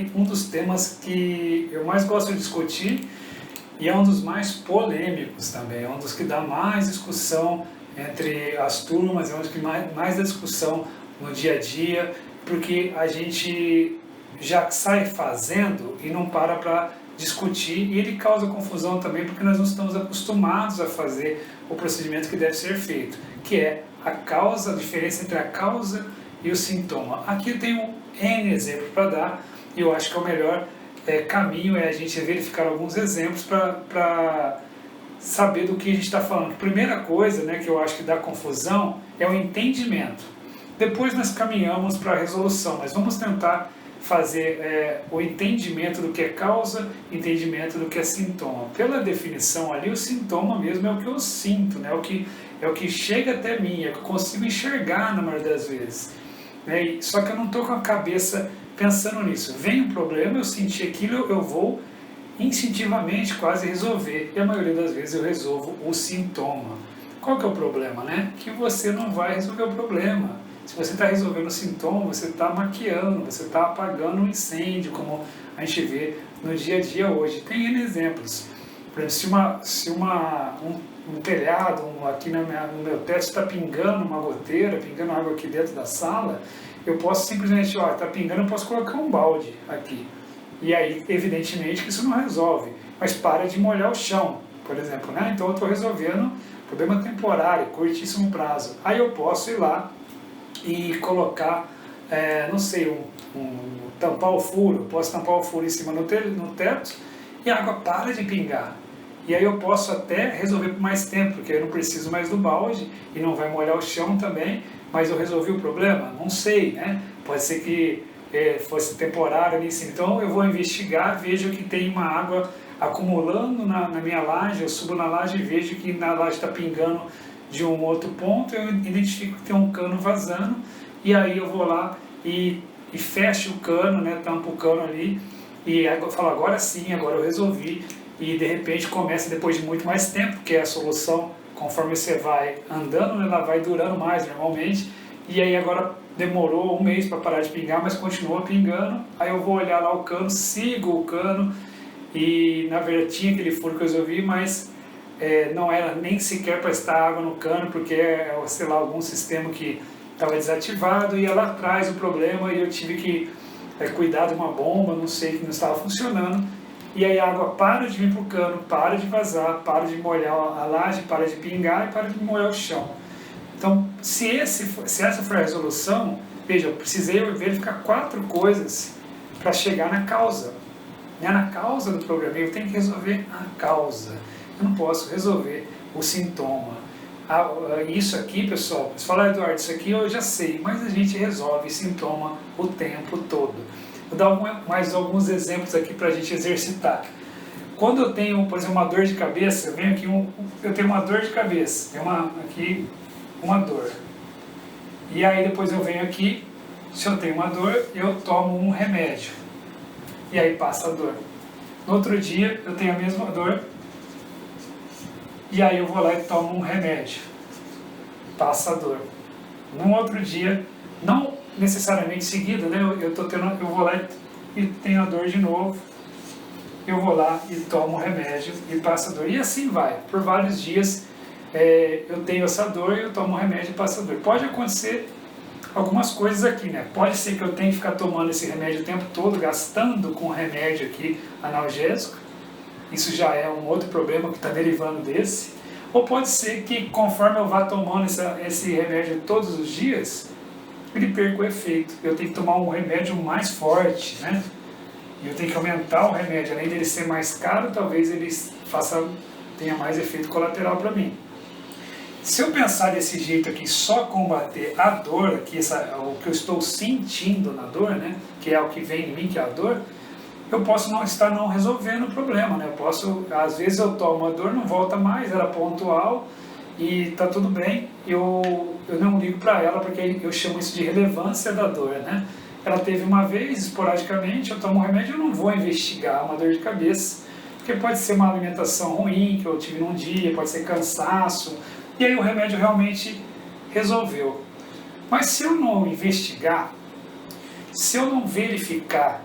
aqui um dos temas que eu mais gosto de discutir e é um dos mais polêmicos também, é um dos que dá mais discussão entre as turmas, é um dos que mais dá discussão no dia a dia, porque a gente já sai fazendo e não para discutir, e ele causa confusão também porque nós não estamos acostumados a fazer o procedimento que deve ser feito, que é a diferença entre a causa e o sintoma. Aqui eu tenho N exemplos para dar, e eu acho que o melhor caminho é a gente verificar alguns exemplos para saber do que a gente está falando. A primeira coisa, né, que eu acho que dá confusão é o entendimento. Depois nós caminhamos para a resolução, mas vamos tentar fazer o entendimento do que é causa, entendimento do que é sintoma. Pela definição ali, o sintoma mesmo é o que eu sinto, né? É o que chega até mim, é o que eu consigo enxergar na maioria das vezes. Né? Só que eu não estou com a cabeça pensando nisso. Vem um problema, eu senti aquilo, eu vou instintivamente quase resolver. E a maioria das vezes eu resolvo o sintoma. Qual que é o problema, né? Que você não vai resolver o problema. Se você está resolvendo o sintoma, você está maquiando, você está apagando um incêndio, como a gente vê no dia a dia hoje. Tem N exemplos. Por exemplo, se um telhado aqui no meu teto está pingando uma goteira, pingando água aqui dentro da sala, eu posso simplesmente, está pingando, eu posso colocar um balde aqui. E aí, evidentemente, que isso não resolve, mas para de molhar o chão, por exemplo, né? Então eu estou resolvendo problema temporário, curtíssimo prazo. Aí eu posso ir lá e colocar, não sei, tampar o furo, posso tampar o furo em cima no teto e a água para de pingar. E aí eu posso até resolver por mais tempo, porque eu não preciso mais do balde e não vai molhar o chão também, mas eu resolvi o problema? Não sei, né? Pode ser que fosse temporário ali em cima. Então eu vou investigar, vejo que tem uma água acumulando na minha laje, eu subo na laje e vejo que na laje está pingando de um outro ponto, eu identifico que tem um cano vazando, e aí eu vou lá e fecho o cano, né, tampo o cano ali, e aí eu falo, agora sim, agora eu resolvi, e de repente começa depois de muito mais tempo, que é a solução, conforme você vai andando, né, ela vai durando mais normalmente, e aí agora demorou um mês para parar de pingar, mas continua pingando, aí eu vou olhar lá o cano, sigo o cano, e na verdade tinha aquele furo que eu resolvi, mas não era nem sequer para estar água no cano, porque sei lá, algum sistema que estava desativado, e lá atrás o problema, e eu tive que cuidar de uma bomba, não sei, que não estava funcionando, e aí a água para de vir para o cano, para de vazar, para de molhar a laje, para de pingar e para de molhar o chão. Então, se essa for a resolução, veja, eu precisei verificar 4 coisas para chegar na causa. Na causa do problema, eu tenho que resolver a causa. Eu não posso resolver o sintoma. Isso aqui, pessoal, você fala, Eduardo, isso aqui eu já sei, mas a gente resolve sintoma o tempo todo. Vou dar mais alguns exemplos aqui para a gente exercitar. Quando eu tenho, por exemplo, uma dor de cabeça, eu venho aqui, eu tenho uma dor de cabeça, tem aqui uma dor. E aí depois eu venho aqui, se eu tenho uma dor, eu tomo um remédio. E aí passa a dor. No outro dia eu tenho a mesma dor, e aí eu vou lá e tomo um remédio, passa a dor. Num outro dia, não necessariamente seguida, né? Eu vou lá e tenho a dor de novo, eu vou lá e tomo um remédio e passa a dor. E assim vai, por vários dias eu tenho essa dor, eu tomo um remédio e passa a dor. Pode acontecer algumas coisas aqui, né? Pode ser que eu tenha que ficar tomando esse remédio o tempo todo, gastando com remédio aqui analgésico. Isso já é um outro problema que está derivando desse. Ou pode ser que conforme eu vá tomando esse remédio todos os dias, ele perca o efeito. Eu tenho que tomar um remédio mais forte, né? E eu tenho que aumentar o remédio. Além dele ser mais caro, talvez ele tenha mais efeito colateral para mim. Se eu pensar desse jeito aqui, só combater a dor, aqui, o que eu estou sentindo na dor, né, que é o que vem em mim, que é a dor, eu posso não resolvendo o problema, né? Às vezes eu tomo a dor, não volta mais, era pontual e está tudo bem, eu não ligo para ela, porque eu chamo isso de relevância da dor, né? Ela teve uma vez, esporadicamente, eu tomo um remédio, eu não vou investigar uma dor de cabeça, porque pode ser uma alimentação ruim que eu tive num dia, pode ser cansaço, e aí o remédio realmente resolveu. Mas se eu não investigar, se eu não verificar,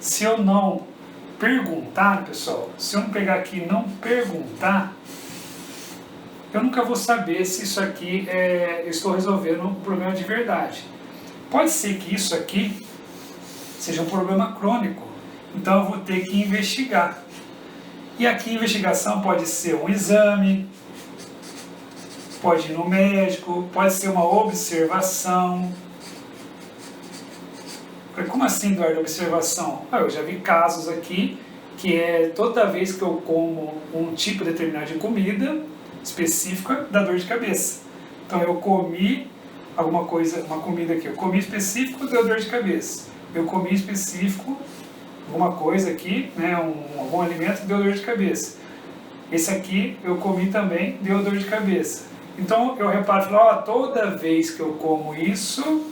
se eu não perguntar, pessoal, se eu não pegar aqui e não perguntar, eu nunca vou saber se isso aqui eu estou resolvendo um problema de verdade. Pode ser que isso aqui seja um problema crônico, então eu vou ter que investigar. E aqui a investigação pode ser um exame, pode ir no médico, pode ser uma observação. Como assim, Eduardo, observação? Eu já vi casos aqui que toda vez que eu como um tipo determinado de comida específica, dá dor de cabeça. Então eu comi alguma coisa, uma comida aqui, eu comi específico, deu dor de cabeça. Eu comi específico, alguma coisa aqui, né, algum alimento, deu dor de cabeça. Esse aqui eu comi também, deu dor de cabeça. Então eu reparo e falo, toda vez que eu como isso,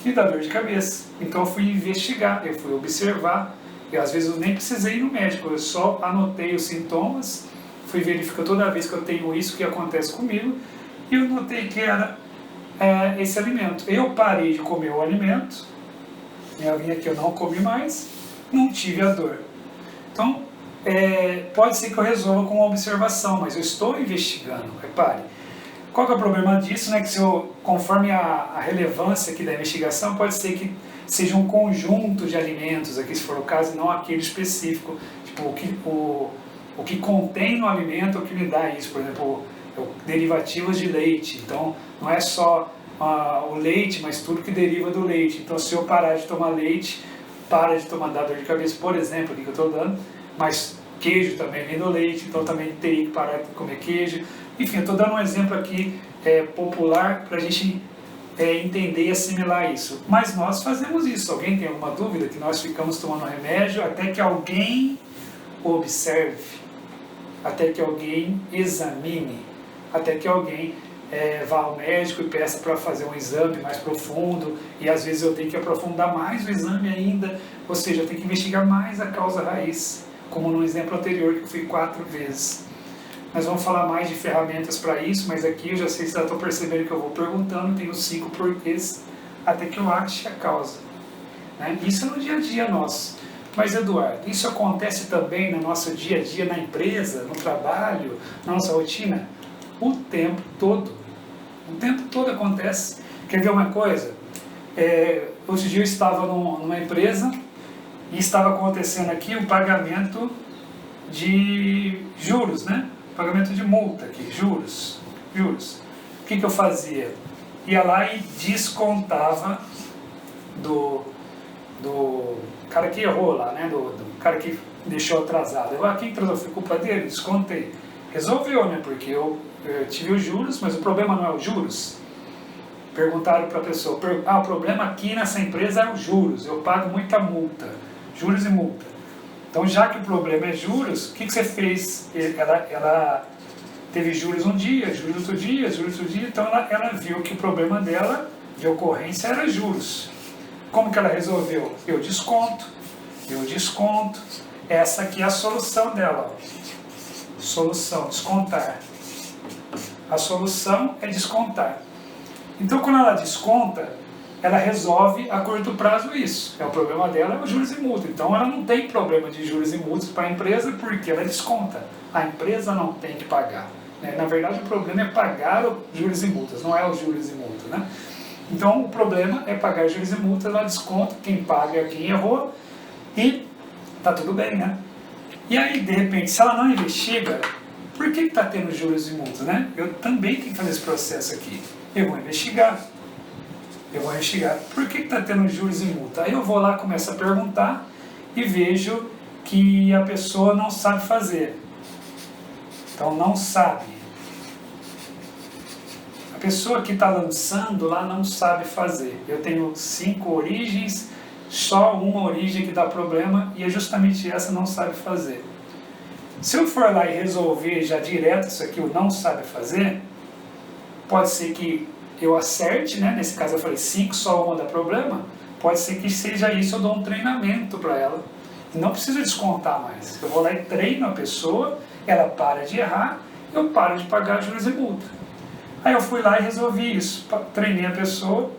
me dá dor de cabeça. Então eu fui investigar, eu fui observar, e às vezes eu nem precisei ir no médico, eu só anotei os sintomas, fui verificar toda vez que eu tenho isso, o que acontece comigo, e eu notei que era esse alimento. Eu parei de comer o alimento, eu vim aqui, eu não comi mais, não tive a dor. Então, pode ser que eu resolva com uma observação, mas eu estou investigando, repare. Qual que é o problema disso, né? Que conforme a relevância aqui da investigação, pode ser que seja um conjunto de alimentos, aqui se for o caso, não aquele específico, tipo o que contém no alimento, o que me dá isso, por exemplo, derivativos de leite. Então, não é só o leite, mas tudo que deriva do leite. Então, se eu parar de tomar leite, para de tomar dor de cabeça, por exemplo, aqui que eu estou dando, mas queijo também vem do leite, então também teria que parar de comer queijo. Enfim, eu estou dando um exemplo aqui popular para a gente entender e assimilar isso. Mas nós fazemos isso. Alguém tem alguma dúvida que nós ficamos tomando remédio até que alguém observe, até que alguém examine, até que alguém vá ao médico e peça para fazer um exame mais profundo, e às vezes eu tenho que aprofundar mais o exame ainda, ou seja, eu tenho que investigar mais a causa raiz, como no exemplo anterior que eu fui 4 vezes. Nós vamos falar mais de ferramentas para isso, mas aqui eu já sei se já estou percebendo que eu vou perguntando, tenho 5 porquês, até que eu ache a causa. Né? Isso é no dia a dia nosso. Mas Eduardo, isso acontece também no nosso dia a dia, na empresa, no trabalho, na nossa rotina? O tempo todo. O tempo todo acontece. Quer ver uma coisa? Outro dia eu estava numa empresa e estava acontecendo aqui o pagamento de juros, né? Pagamento de multa aqui, juros. O que eu fazia? Ia lá e descontava do cara que errou lá, né? Do cara que deixou atrasado. Quem atrasou? Foi culpa dele? Descontei. Resolveu, né? Porque eu tive os juros, mas o problema não é os juros. Perguntaram para a pessoa, o problema aqui nessa empresa é os juros, eu pago muita multa, juros e multa. Então, já que o problema é juros, o que você fez? Ela teve juros um dia, juros outro dia, então ela viu que o problema dela de ocorrência era juros. Como que ela resolveu? Eu desconto. Essa aqui é a solução dela. Ó. Solução, descontar. A solução é descontar. Então, quando ela desconta, ela resolve a curto prazo isso. O problema dela é os juros e multa. Então, ela não tem problema de juros e multas para a empresa porque ela desconta. A empresa não tem que pagar. Né? Na verdade, o problema é pagar os juros e multas, não é os juros e multas. Né? Então, o problema é pagar juros e multas, ela desconta, quem paga é quem errou e tá tudo bem, né? E aí, de repente, se ela não investiga, por que está tendo juros e multas, né? Eu também tenho que fazer esse processo aqui. Eu vou investigar. Por que está tendo juros e multa? Aí eu vou lá, começo a perguntar e vejo que a pessoa não sabe fazer. Então, não sabe. A pessoa que está lançando lá não sabe fazer. Eu tenho 5 origens, só uma origem que dá problema e é justamente essa não sabe fazer. Se eu for lá e resolver já direto isso aqui, o não sabe fazer, pode ser que eu acerte, né? Nesse caso eu falei 5, só uma dá problema, pode ser que seja isso, eu dou um treinamento para ela. Não precisa descontar mais. Eu vou lá e treino a pessoa, ela para de errar, eu paro de pagar juros e multa. Aí eu fui lá e resolvi isso, treinei a pessoa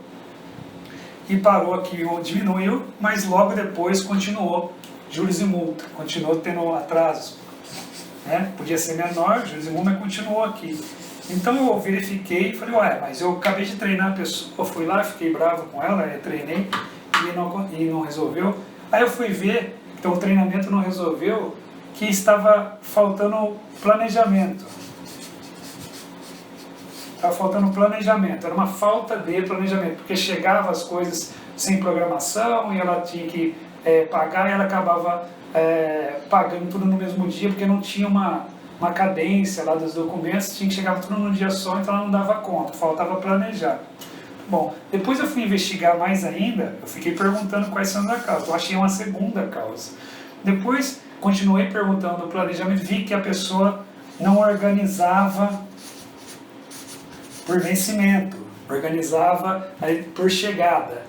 e parou aqui, diminuiu, mas logo depois continuou juros e multa, continuou tendo atrasos, né? Podia ser menor, juros e multa, mas continuou aqui. Então eu verifiquei e falei, ué, mas eu acabei de treinar a pessoa, fui lá, fiquei bravo com ela, treinei e não resolveu. Aí eu fui ver, então o treinamento não resolveu, que estava faltando planejamento. Estava faltando planejamento, era uma falta de planejamento, porque chegava as coisas sem programação e ela tinha que pagar e ela acabava pagando tudo no mesmo dia, porque não tinha uma cadência lá dos documentos, tinha que chegar tudo num dia só, então ela não dava conta, faltava planejar. Bom, depois eu fui investigar mais ainda, eu fiquei perguntando quais são as causas, eu achei uma segunda causa. Depois continuei perguntando o planejamento, vi que a pessoa não organizava por vencimento, organizava por chegada.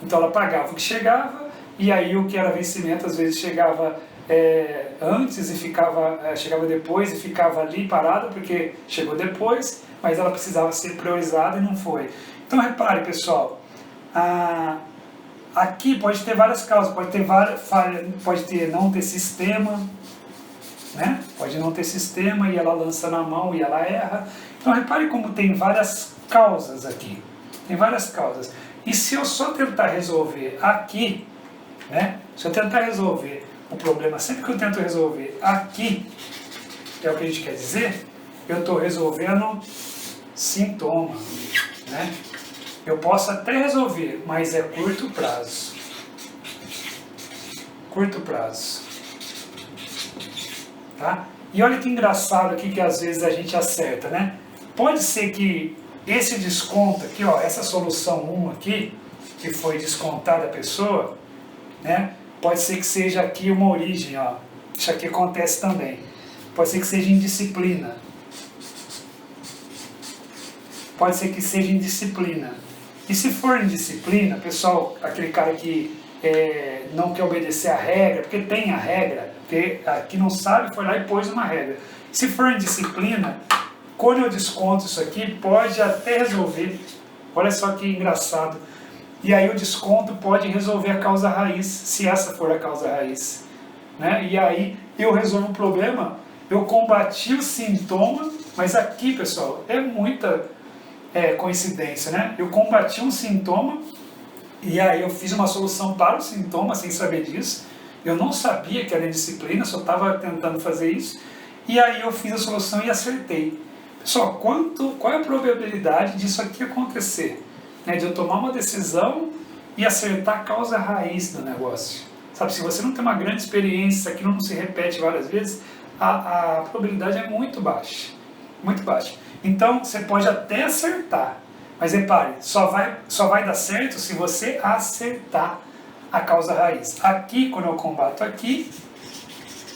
Então ela pagava o que chegava, e aí o que era vencimento às vezes chegava antes e chegava depois e ficava ali parada porque chegou depois, mas ela precisava ser priorizada e não foi. Então repare, pessoal, aqui pode ter várias causas, pode não ter sistema, né? Pode não ter sistema e ela lança na mão e ela erra. Então repare como tem várias causas aqui, tem várias causas. E se eu só tentar resolver aqui, né? Se eu tentar resolver o problema, sempre que eu tento resolver aqui, que é o que a gente quer dizer, eu estou resolvendo sintoma, né? Eu posso até resolver, mas é curto prazo. Curto prazo. Tá? E olha que engraçado aqui que às vezes a gente acerta, né? Pode ser que esse desconto aqui, ó, essa solução 1 aqui, que foi descontada a pessoa, né? Pode ser que seja aqui uma origem, ó. Isso aqui acontece também. Pode ser que seja indisciplina. Pode ser que seja indisciplina. E se for indisciplina, pessoal, aquele cara que não quer obedecer a regra, porque tem a regra, porque aqui não sabe, foi lá e pôs uma regra. Se for indisciplina, quando eu desconto isso aqui, pode até resolver. Olha só que engraçado. E aí o desconto pode resolver a causa raiz, se essa for a causa raiz, né? E aí eu resolvo o problema, eu combati o sintoma, mas aqui, pessoal, é muita coincidência, né? Eu combati um sintoma e aí eu fiz uma solução para o sintoma sem saber disso. Eu não sabia que era indisciplina, só estava tentando fazer isso. E aí eu fiz a solução e acertei. Pessoal, qual é a probabilidade disso aqui acontecer? Né, de eu tomar uma decisão e acertar a causa raiz do negócio. Sabe, se você não tem uma grande experiência, aquilo não se repete várias vezes, a probabilidade é muito baixa. Muito baixa. Então, você pode até acertar, mas repare, só vai dar certo se você acertar a causa raiz. Aqui, quando eu combato aqui,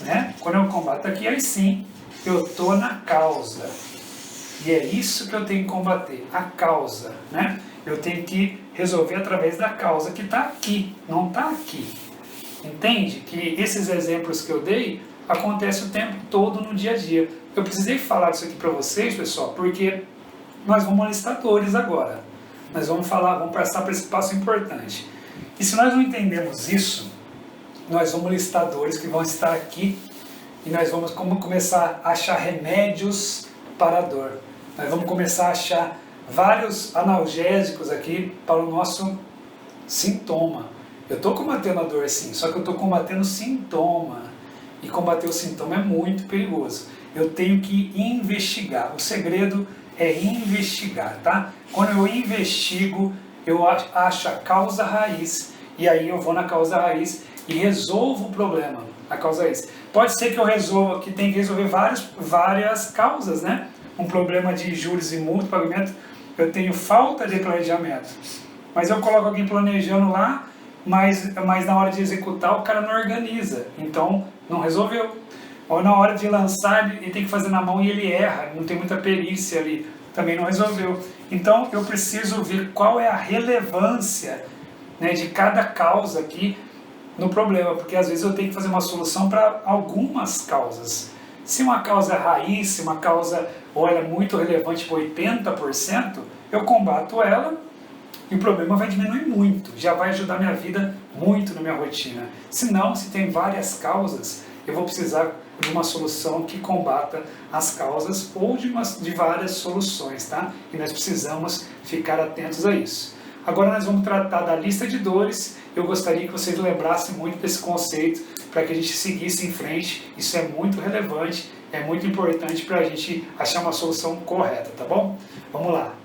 né, aí sim, eu estou na causa. E é isso que eu tenho que combater, a causa, né? Eu tenho que resolver através da causa que está aqui, não está aqui. Entende? Que esses exemplos que eu dei acontecem o tempo todo no dia a dia. Eu precisei falar isso aqui para vocês, pessoal, porque nós vamos a listadores agora. Nós vamos passar para esse passo importante. E se nós não entendemos isso, nós vamos listadores que vão estar aqui e nós vamos começar a achar remédios para a dor. Nós vamos começar a achar vários analgésicos aqui para o nosso sintoma. Eu estou combatendo a dor sim, só que eu estou combatendo o sintoma. E combater o sintoma é muito perigoso. Eu tenho que investigar. O segredo é investigar, tá? Quando eu investigo, eu acho a causa raiz. E aí eu vou na causa raiz e resolvo o problema. A causa raiz. Pode ser que eu resolva, que tem que resolver várias causas, né? Um problema de juros e multa, pagamento. Eu tenho falta de planejamento, mas eu coloco alguém planejando lá, mas na hora de executar o cara não organiza, então não resolveu. Ou na hora de lançar ele tem que fazer na mão e ele erra, não tem muita perícia ali, também não resolveu. Então eu preciso ver qual é a relevância, né, de cada causa aqui no problema, porque às vezes eu tenho que fazer uma solução para algumas causas. Se uma causa é raiz, se uma causa ou ela é muito relevante por 80%, eu combato ela e o problema vai diminuir muito, já vai ajudar minha vida muito na minha rotina. Se não, se tem várias causas, eu vou precisar de uma solução que combata as causas ou de várias soluções, tá? E nós precisamos ficar atentos a isso. Agora nós vamos tratar da lista de dores. Eu gostaria que vocês lembrassem muito desse conceito para que a gente seguisse em frente. Isso é muito relevante, é muito importante para a gente achar uma solução correta, tá bom? Vamos lá.